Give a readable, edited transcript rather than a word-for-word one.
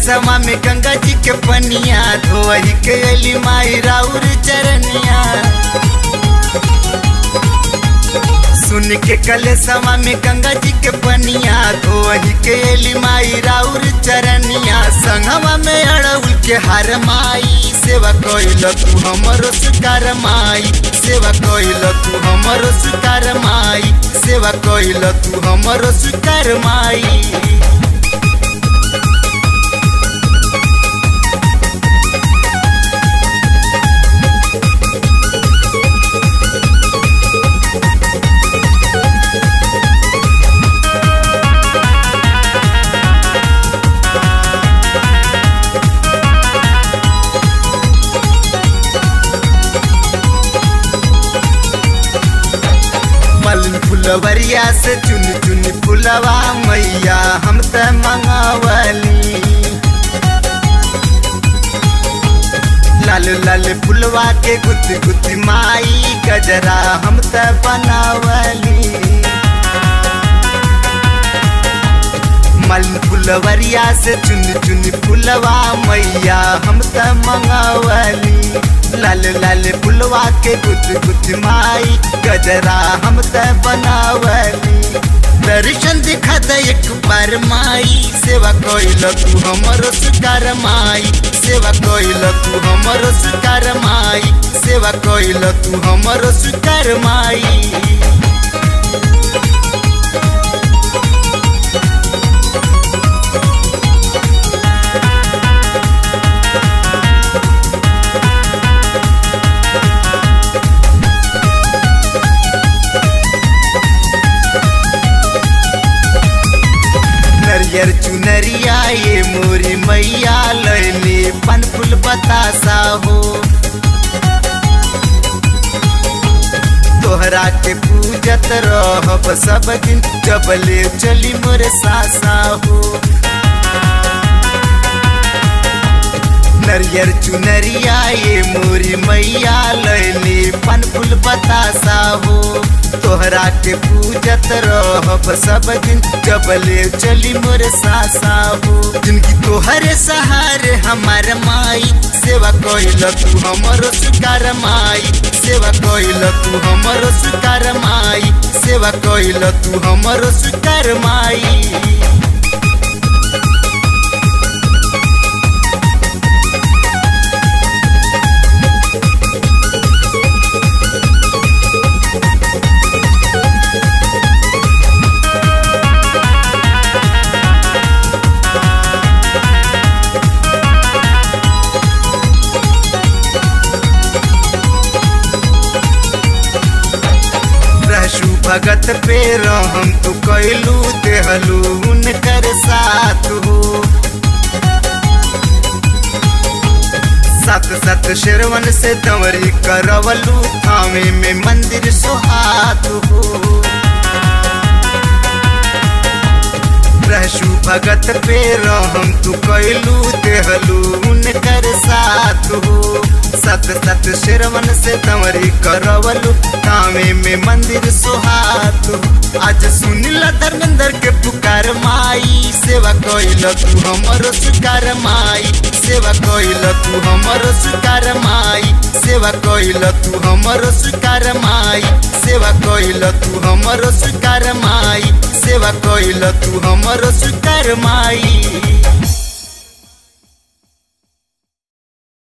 कलशमा में गंगा जी के पनिया धोई के अली माई राउर चरनिया। सुन के कलशमा में गंगा जी के पनिया धोई के अली माई राउर चरनिया। संगवा में अड़उल के हार माई सेवा कइल तू हमरो सुकार माई। सेवा कइल तू हमरो सुकार माई। सेवा कइल तू हमरो सुकार माई। फुलवरिया से चुन चुन फुलवा मैया हम त मंगावली। लाल लाल फुलवा के गुथ गुथ माई गजरा हम त बनावली। मल फुलवरिया से चुन चुन फुलवा मैया हम त मंगावली। लाल लाल फुलवा के गुथ गुथ माई गजरा हम त बनावली। दर्शन दिखा दे एक बार माई। सेवा कइल तू हमरो सुकार माई। सेवा कइल तू हमरो सुकार माई। सेवा कइल तू हमरो सुकार माई। नरियर चुनरिया ये मोरी मैया लैली पन फूल बतासा हो। तोहरा के पूजत रहब सब दिन जबले चली मोर सासा हो। नरियर चुनरिया ये मोरी मैया लैली पन फूल बतासा हो। तोहरा के पूजत रहब सब दिन जबले चली मोर सासा हो। जिनकी तोहरे सहारे हमार माई। सेवा कइल तू हमरो सुकार माई। सेवा कइल तू हमरो सुकार माई। सेवा कइल तू हमरो सुकार माई। भगत पे रहम तू कैलू देहलू उनकर साथ हो। सत सत शेरवन से दंवरी करवलू थावे में मंदिर सोहात हो। रहशु भगत पे रहम तू कैलू देहलू उनकर साथ हो। सत सत शेरवन से दंवरी करवलू थावे में मंदिर सोहात हो। आज सुनिला धर्मेंद्र के पुकार माई। सेवा कइल तू हमरो सुकार माई। सेवा कइल तू हमरो सुकार माई। सेवा कइल तू हमरो सुकार माई। सेवा कइल तू हमरो सुकार माई। सेवा कइल तू हमरो सुकार माई।